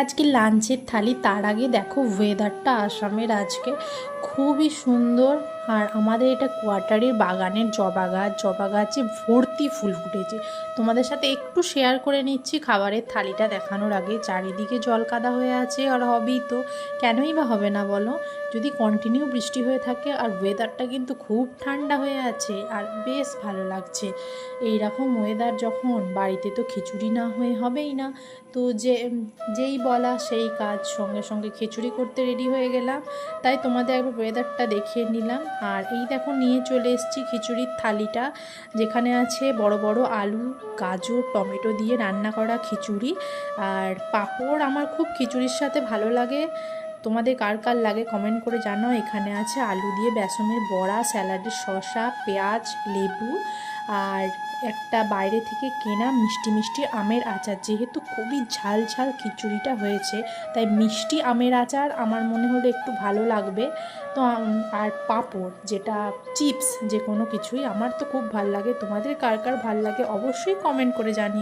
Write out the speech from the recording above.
আজকে লাঞ্চের থালি। তার আগে দেখো ওয়েদারটা আসামের আজকে খুবই সুন্দর। আর আমাদের এটা কোয়ার্টারের বাগানের জবা গাছে ভর্তি ফুল ফুটেছে। তোমাদের সাথে একটু শেয়ার করে নিচ্ছি খাবারের থালিটা দেখানোর আগে। চারিদিকে জল কাদা হয়ে আছে, আর হবেই তো, কেনই বা হবে না বলো, যদি কন্টিনিউ বৃষ্টি হয়ে থাকে। আর ওয়েদারটা কিন্তু খুব ঠান্ডা হয়ে আছে আর বেশ ভালো লাগছে। এই রকম ওয়েদার যখন, বাড়িতে তো খিচুড়ি না হয়ে হবেই না। তো যেই বলা সেই কাজ, সঙ্গে সঙ্গে খিচুড়ি করতে রেডি হয়ে গেলাম। তাই তোমাদের একবার ওয়েদারটা দেখিয়ে নিলাম। আর এই দেখো নিয়ে চলে এসেছি খিচুড়ির থালিটা, যেখানে আছে বড় বড় আলু, গাজর, টমেটো দিয়ে রান্না করা খিচুড়ি। আর পাঁপড় আমার খুব খিচুড়ির সাথে ভালো লাগে। তোমাদের কার কার লাগে কমেন্ট করে জানাও। এখানে আছে আলু দিয়ে বেসনের বড়া, স্যালাডের শসা, পেঁয়াজ, লেবু, আর একটা বাইরে থেকে কেনা মিষ্টি মিষ্টি আমের আচার। যেহেতু খুবই ঝাল ঝাল খিচুড়িটা হয়েছে, তাই মিষ্টি আমের আচার আমার মনে হলো একটু ভালো লাগবে। তো আর পাঁপড়, যেটা চিপস, যে কোনো কিছুই আমার তো খুব ভাল লাগে। তোমাদের কার কার ভাল লাগে অবশ্যই কমেন্ট করে জানিও।